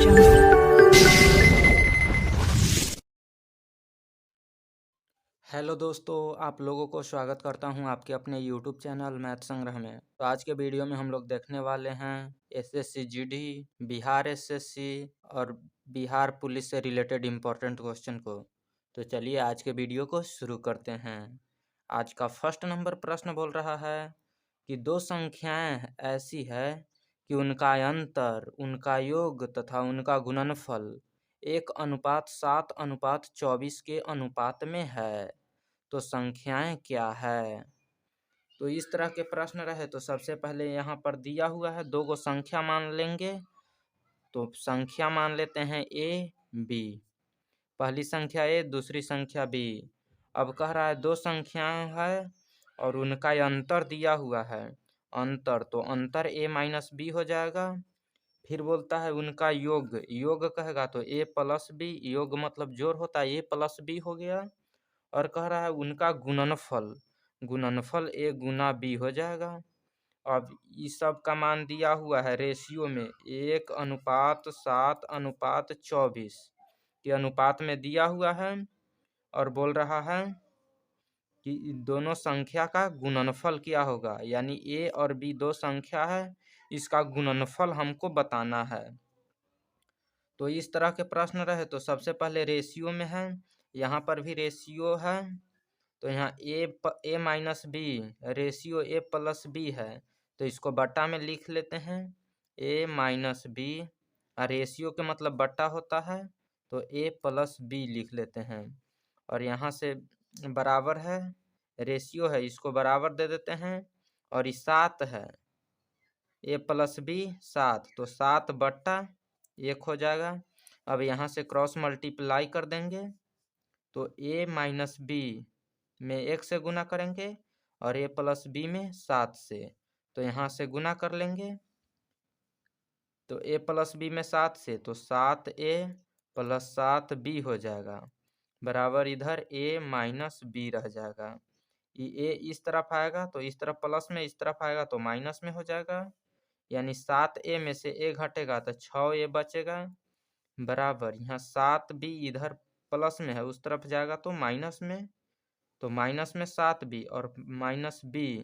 Hello दोस्तों, आप लोगों को स्वागत करता हूं आपके अपने यूट्यूब चैनल मैथ संग्रह में। तो आज के वीडियो में हम लोग देखने वाले हैं एसएससी जीडी, बिहार एसएससी और बिहार पुलिस से रिलेटेड इम्पोर्टेंट क्वेश्चन को। तो चलिए आज के वीडियो को शुरू करते हैं। आज का फर्स्ट नंबर प्रश्न बोल रहा है कि दो संख्याएं ऐसी है कि उनका अंतर, उनका योग तथा उनका गुणनफल 1:7:24 के अनुपात में है, तो संख्याएं क्या है। तो इस तरह के प्रश्न रहे तो सबसे पहले यहाँ पर दिया हुआ है दो गो संख्या मान लेंगे। तो संख्या मान लेते हैं ए बी, पहली संख्या ए, दूसरी संख्या बी। अब कह रहा है दो संख्याएं है और उनका अंतर दिया हुआ है, अंतर, तो अंतर ए माइनस बी हो जाएगा। फिर बोलता है उनका योग, योग कहेगा तो ए प्लस बी, योग मतलब जोड़ होता है, ए प्लस बी हो गया। और कह रहा है उनका गुणनफल, गुणनफल ए गुना बी हो जाएगा। अब इस सब का मान दिया हुआ है रेशियो में 1:7:24 के अनुपात में दिया हुआ है। और बोल रहा है कि दोनों संख्या का गुणनफल क्या होगा, यानी ए और बी दो संख्या है, इसका गुणनफल हमको बताना है। तो इस तरह के प्रश्न रहे तो सबसे पहले रेशियो में है, यहाँ पर भी रेशियो है। तो यहाँ ए minus B, ratio A plus B है, तो इसको बट्टा में लिख लेते हैं ए माइनस बी, रेशियो के मतलब बट्टा होता है, तो ए प्लस बी लिख लेते हैं। और यहाँ से बराबर है, रेशियो है, इसको बराबर दे देते हैं। और ये 7 है, ए प्लस बी 7, तो 7/1 हो जाएगा। अब यहाँ से क्रॉस मल्टीप्लाई कर देंगे, तो ए माइनस बी में 1 से गुना करेंगे और ए प्लस बी में 7 से, तो यहाँ से गुना कर लेंगे। तो ए प्लस बी में 7 से, तो 7a प्लस 7b हो जाएगा, बराबर इधर a माइनस बी रह जाएगा। ये a इस तरफ आएगा तो इस तरफ प्लस में, इस तरफ आएगा तो माइनस में हो जाएगा, यानी 7a में से a घटेगा तो 6a बचेगा, बराबर यहाँ 7b इधर प्लस में है, उस तरफ जाएगा तो माइनस में, तो माइनस में 7b और माइनस b,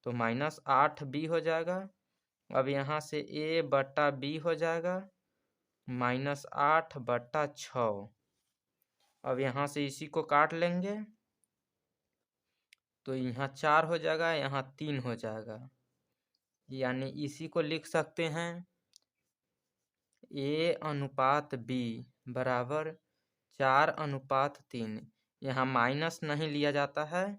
तो माइनस 8b हो जाएगा। अब यहाँ से a/b हो जाएगा -8/6। अब यहाँ से इसी को काट लेंगे, तो यहाँ 4 हो जाएगा, यहाँ 3 हो जाएगा, यानी इसी को लिख सकते हैं a/b बराबर 4/3। यहाँ माइनस नहीं लिया जाता है,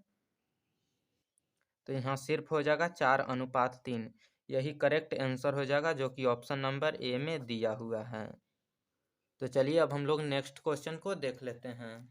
तो यहाँ सिर्फ हो जाएगा 4/3। यही करेक्ट आंसर हो जाएगा, जो कि ऑप्शन नंबर ए में दिया हुआ है। तो चलिए अब हम लोग नेक्स्ट क्वेश्चन को देख लेते हैं।